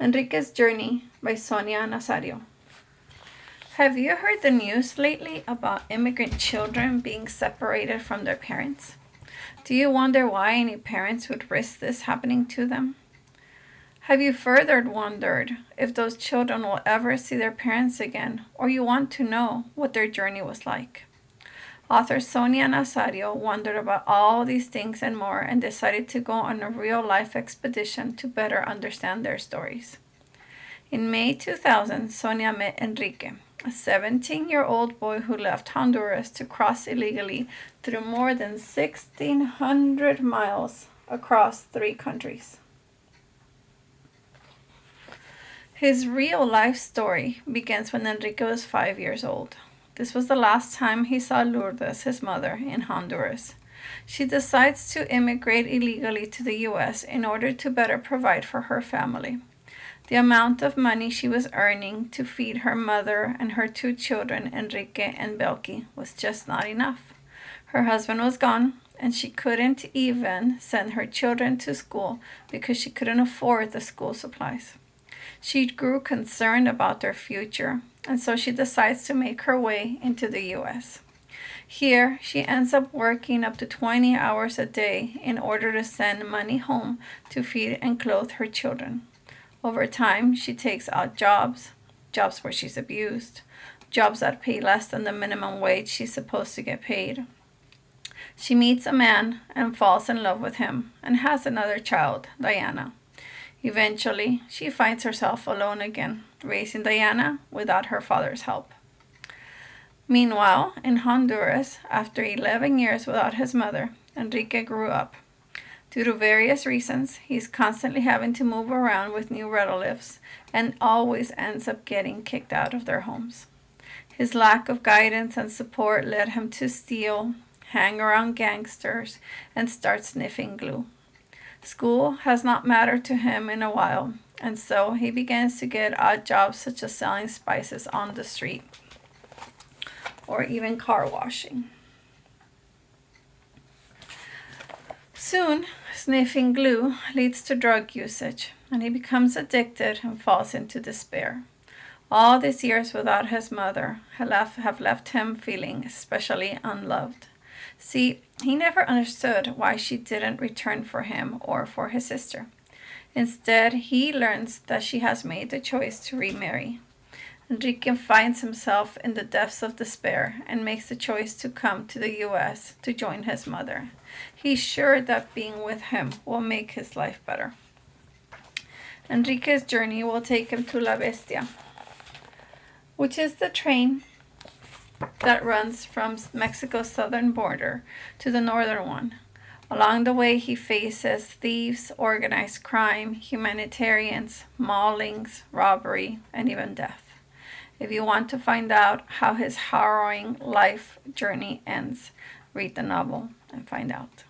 Enrique's Journey by Sonia Nazario. Have you heard the news lately about immigrant children being separated from their parents? Do you wonder why any parents would risk this happening to them? Have you further wondered if those children will ever see their parents again, or you want to know what their journey was like? Author Sonia Nazario wondered about all these things and more and decided to go on a real-life expedition to better understand their stories. In May 2000, Sonia met Enrique, a 17-year-old boy who left Honduras to cross illegally through more than 1,600 miles across 3 countries. His real-life story begins when Enrique was 5 years old. This was the last time he saw Lourdes, his mother, in Honduras. She decides to immigrate illegally to the U.S. in order to better provide for her family. The amount of money she was earning to feed her mother and her 2 children, Enrique and Belki, was just not enough. Her husband was gone, and she couldn't even send her children to school because she couldn't afford the school supplies. She grew concerned about their future, and so she decides to make her way into the U.S. Here, she ends up working up to 20 hours a day in order to send money home to feed and clothe her children. Over time, she takes odd jobs where she's abused, jobs that pay less than the minimum wage she's supposed to get paid. She meets a man and falls in love with him and has another child, Diana. Eventually, she finds herself alone again, raising Diana without her father's help. Meanwhile, in Honduras, after 11 years without his mother, Enrique grew up. Due to various reasons, he's constantly having to move around with new relatives and always ends up getting kicked out of their homes. His lack of guidance and support led him to steal, hang around gangsters, and start sniffing glue. School has not mattered to him in a while, and so he begins to get odd jobs such as selling spices on the street or even car washing. Soon, sniffing glue leads to drug usage, and he becomes addicted and falls into despair. All these years without his mother have left him feeling especially unloved. See, he never understood why she didn't return for him or for his sister. Instead, he learns that she has made the choice to remarry. Enrique finds himself in the depths of despair and makes the choice to come to the U.S. to join his mother. He's sure that being with him will make his life better. Enrique's journey will take him to La Bestia, which is the train that runs from Mexico's southern border to the northern one. Along the way, he faces thieves, organized crime, humanitarians, maulings, robbery, and even death. If you want to find out how his harrowing life journey ends, read the novel and find out.